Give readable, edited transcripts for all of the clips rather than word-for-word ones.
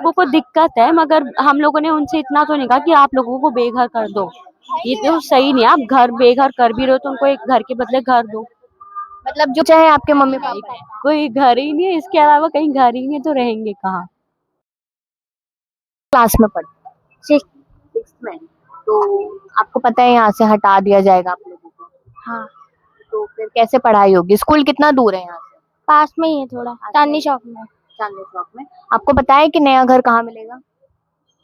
लोगों को दिक्कत है, मगर हम लोगों ने उनसे इतना तो नहीं कहा कि आप लोगों को बेघर कर दो। ये तो सही नहीं है, आप घर बेघर कर भी रहे हो तो उनको एक घर के बदले घर दो। मतलब जो चाहे आपके मम्मी पापा हैं। कोई घर ही नहीं है, इसके अलावा कहीं घर ही नहीं है तो रहेंगे कहाँ। क्लास में पढ़ते हैं? सिक्स। सिक्स में। तो आपको पता है यहाँ से हटा दिया जाएगा आप लोगों को, हाँ, तो फिर कैसे पढ़ाई होगी? स्कूल कितना दूर है यहाँ से? पास में ही है थोड़ा, चांदनी चौक में। चांदनी चौक में। आपको पता है कि नया घर कहाँ मिलेगा?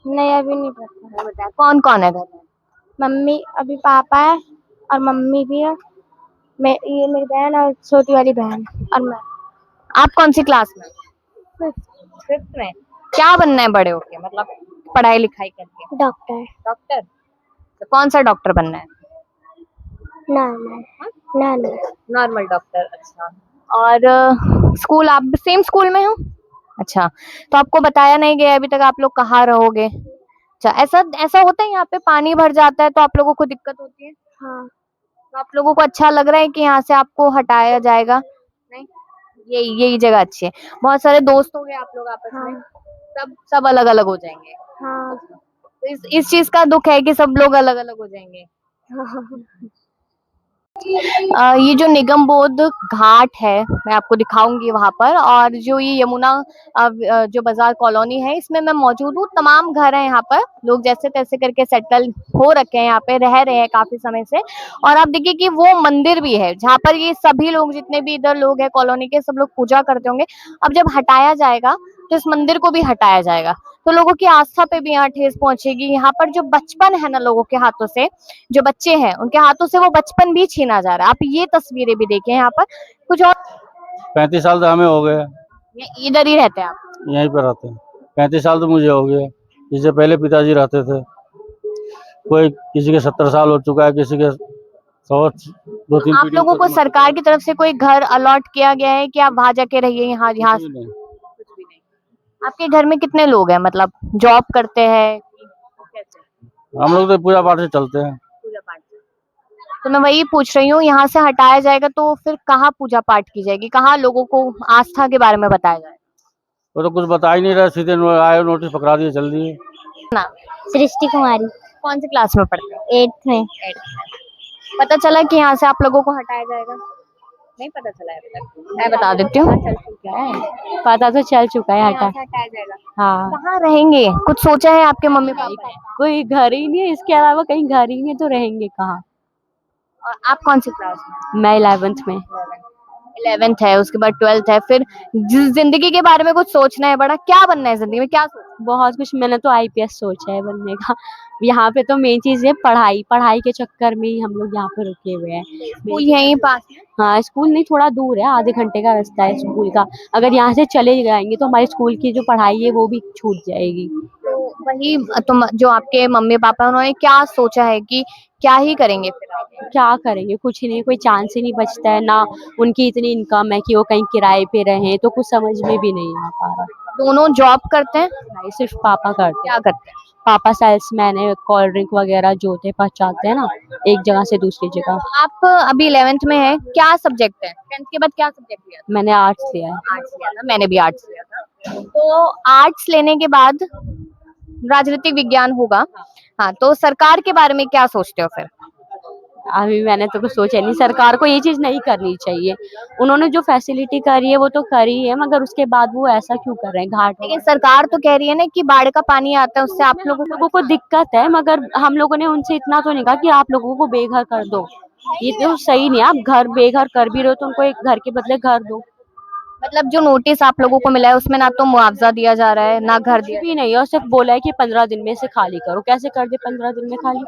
नहीं, अभी नहीं पता। नहीं बताया। कौन कौन है घर में? मम्मी, अभी पापा है और मम्मी भी है। ये मेरी बहन और छोटी वाली बहन और मैं। आप कौन सी क्लास में? फिफ्थ में। क्या बनना है बड़े होके, मतलब पढ़ाई लिखाई करके? डॉक्टर। डॉक्टर। तो कौन सा डॉक्टर बनना है? नॉर्मल। नॉर्मल। Normal doctor. अच्छा। और स्कूल आप सेम स्कूल में हो? अच्छा। तो आपको बताया नहीं गया अभी तक आप लोग कहाँ रहोगे? अच्छा, ऐसा ऐसा होता है यहाँ पे पानी भर जाता है तो आप लोगों को दिक्कत होती है? हाँ। तो आप लोगों को अच्छा लग रहा है कि यहाँ से आपको हटाया जाएगा? नहीं, यही यही जगह अच्छी है। बहुत सारे दोस्त हो गए आप लोग आपस में? हाँ। सब सब अलग अलग हो जाएंगे? हाँ। तो इस चीज का दुख है कि सब लोग अलग अलग हो जाएंगे। हाँ। ये जो निगम बोध घाट है मैं आपको दिखाऊंगी वहां पर, और जो ये यमुना जो बाजार कॉलोनी है इसमें मैं मौजूद हूँ। तमाम घर है यहाँ पर, लोग जैसे तैसे करके सेटल हो रखे हैं, यहाँ पे रह रहे हैं काफी समय से। और आप देखिए कि वो मंदिर भी है जहाँ पर ये सभी लोग जितने भी इधर लोग हैं कॉलोनी के सब लोग पूजा करते होंगे। अब जब हटाया जाएगा तो इस मंदिर को भी हटाया जाएगा, तो लोगों की आस्था पे भी यहाँ ठेस पहुंचेगी। यहाँ पर जो बचपन है ना लोगों के हाथों से, जो बच्चे हैं उनके हाथों से वो बचपन भी छीना जा रहा है। आप ये तस्वीरें भी देखें यहाँ पर कुछ और। 35 साल तो हमें हो गए। इधर ही रहते हैं आप? यहीं पर रहते हैं। 35 साल तो मुझे हो गए। इससे पहले पिताजी रहते थे। कोई किसी के 70 साल हो चुका है, किसी के 100, 2-3 आप पीढ़ी लोगों को सरकार की तरफ से कोई घर अलॉट किया गया है कि आप वहां जाके रहिए? यहाँ यहाँ कुछ भी नहीं। कुछ भी नहीं। आपके घर में कितने लोग हैं, मतलब जॉब करते हैं कैसे? हम लोग तो पूजा पाठ से चलते हैं। पूजा पाठ से। तो मैं वही पूछ रही हूँ, यहाँ से हटाया जाएगा तो फिर कहाँ पूजा पाठ की जाएगी, कहाँ लोगों को आस्था के बारे में बताया जाएगा? वो तो कुछ बता ही नहीं रहा, सीधे आए नोटिस पकड़ा दिए, चल दिए। नाम? सृष्टि कुमारी। कौन सी क्लास में पढ़ते हैं? 8th में। पता चला कि यहाँ से आप लोगों को हटाया जाएगा? नहीं पता चला है अभी तक। मैं बता देती हूँ। पता तो चल चुका है, यहाँ हटा। से हटाया जाएगा। हाँ, कहाँ रहेंगे, कुछ सोचा है आपके मम्मी पापा ने? कोई घर ही नहीं है, इसके अलावा कहीं घर ही नहीं है तो रहेंगे कहाँ। और आप कौन सी क्लास में? मैं 11th में। 11th है, उसके बाद 12th है, फिर जिंदगी के बारे में कुछ सोचना है बड़ा, क्या बनना है जिंदगी में, क्या सोचना है? बहुत कुछ, मैंने तो आईपीएस सोचा है बनने का। यहाँ पे तो मेन चीज है पढ़ाई, पढ़ाई के चक्कर में ही हम लोग यहाँ पे रुके हुए हैं। स्कूल यहीं पास है? हाँ, स्कूल नहीं, थोड़ा दूर है, आधे घंटे का रास्ता है स्कूल का। अगर यहाँ से चले जाएंगे तो हमारे स्कूल की जो पढ़ाई है वो भी छूट जाएगी। तो वही तुम जो आपके मम्मी पापा उन्होंने क्या सोचा है कि क्या ही करेंगे फिर आगे? क्या करेंगे, कुछ नहीं, कोई चांस ही नहीं बचता है ना। उनकी इतनी इनकम है कि वो कहीं किराए पे रहे, तो कुछ समझ में भी नहीं आ पा रहा। दोनों जॉब करते हैं? नहीं, सिर्फ पापा करते क्या हैं। करते हैं? पापा सेल्समैन है, कोल्ड ड्रिंक वगैरह जो थे पहुंचाते हैं ना, एक जगह से दूसरी जगह। आप अभी 11th में है, क्या सब्जेक्ट है? 10th के बाद क्या सब्जेक्ट लिया था? मैंने आर्ट्स लिया है। आर्ट्स लिया था, मैंने भी आर्ट्स लिया था। तो आर्ट्स लेने के बाद राजनीतिक विज्ञान होगा। हाँ, तो सरकार के बारे में क्या सोचते हो फिर? अभी मैंने तो कुछ सोचा नहीं, सरकार को ये चीज नहीं करनी चाहिए। उन्होंने जो फैसिलिटी करी है वो तो करी है, मगर उसके बाद वो ऐसा क्यों कर रहे हैं घाट। लेकिन सरकार तो कह रही है ना कि बाढ़ का पानी आता है उससे आप लोगों को दिक्कत है, मगर हम लोगों ने उनसे इतना तो नहीं कहा कि आप लोगों को बेघर कर दो। ये तो सही नहीं है, आप घर बेघर कर भी रहे हो तो उनको एक घर के बदले घर दो। मतलब जो नोटिस आप लोगों को मिला है उसमें ना तो मुआवजा दिया जा रहा है ना घर दिया। भी नहीं है, और सिर्फ बोला है कि 15 दिन में से खाली करो। कैसे कर दे 15 दिन में खाली?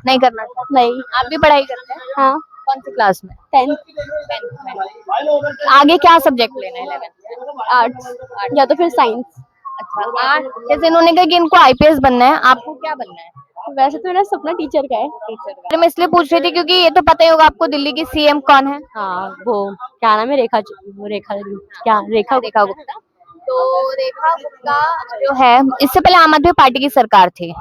नहीं करना चाहते? नहीं। आप भी पढ़ाई करते हैं? हाँ, कौन सी क्लास में? 10th। आगे क्या सब्जेक्ट लेना है 11th में? आर्ट्स या तो फिर साइंस। अच्छा, जैसे इन्होंने कहा कि इनको आईपीएस बनना है, आपको क्या बनना है? वैसे तो मेरा सपना टीचर का है। टीचर का। मैं इसलिए पूछ रही थी क्योंकि ये तो पता ही होगा आपको दिल्ली की सीएम कौन है? हाँ, वो क्या नाम है, रेखा, वो रेखा, क्या रेखा रेखा गुप्ता। तो रेखा गुप्ता जो है, इससे पहले आम आदमी पार्टी की सरकार थी,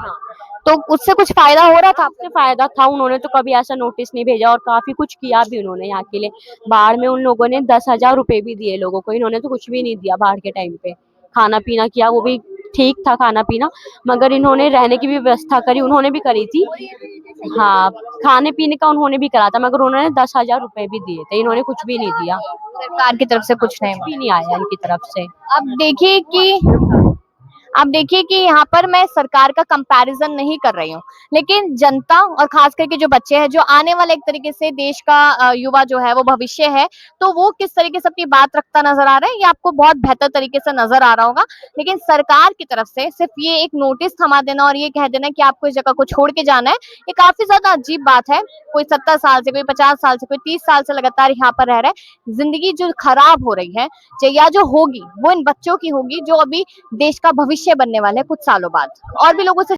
तो उससे कुछ फायदा हो रहा था? आपसे फायदा था, उन्होंने तो कभी ऐसा नोटिस नहीं भेजा और काफी कुछ किया भी उन्होंने यहाँ के लिए। बाढ़ में उन लोगों ने 10,000 रुपए भी दिए लोगों को, इन्होंने तो कुछ भी नहीं दिया बाढ़ के टाइम पे। खाना पीना किया, वो भी ठीक था खाना पीना, मगर इन्होंने रहने की भी व्यवस्था करी, उन्होंने भी करी थी। हाँ, खाने पीने का उन्होंने भी करा था, मगर उन्होंने 10,000 रुपए भी दिए थे, इन्होंने कुछ भी नहीं दिया, सरकार की तरफ से कुछ नहीं कुछ भी नहीं आया इनकी तरफ से। अब देखिए कि यहाँ पर मैं सरकार का कंपैरिजन नहीं कर रही हूँ, लेकिन जनता और खास करके जो बच्चे हैं, जो आने वाले एक तरीके से देश का युवा जो है वो भविष्य है, तो वो किस तरीके से अपनी बात रखता नजर आ रहा है, ये आपको बहुत बेहतर तरीके से नजर आ रहा होगा। लेकिन सरकार की तरफ से सिर्फ ये एक नोटिस थमा देना और ये कह देना कि आपको इस जगह को छोड़ के जाना है, ये काफी ज्यादा अजीब बात है। कोई 70 साल से, कोई 50 साल से, कोई 30 साल से लगातार यहाँ पर रह रहा है, जिंदगी जो खराब हो रही है या जो होगी वो इन बच्चों की होगी, जो अभी देश का भविष्य बनने वाले हैं कुछ सालों बाद। और भी लोगों से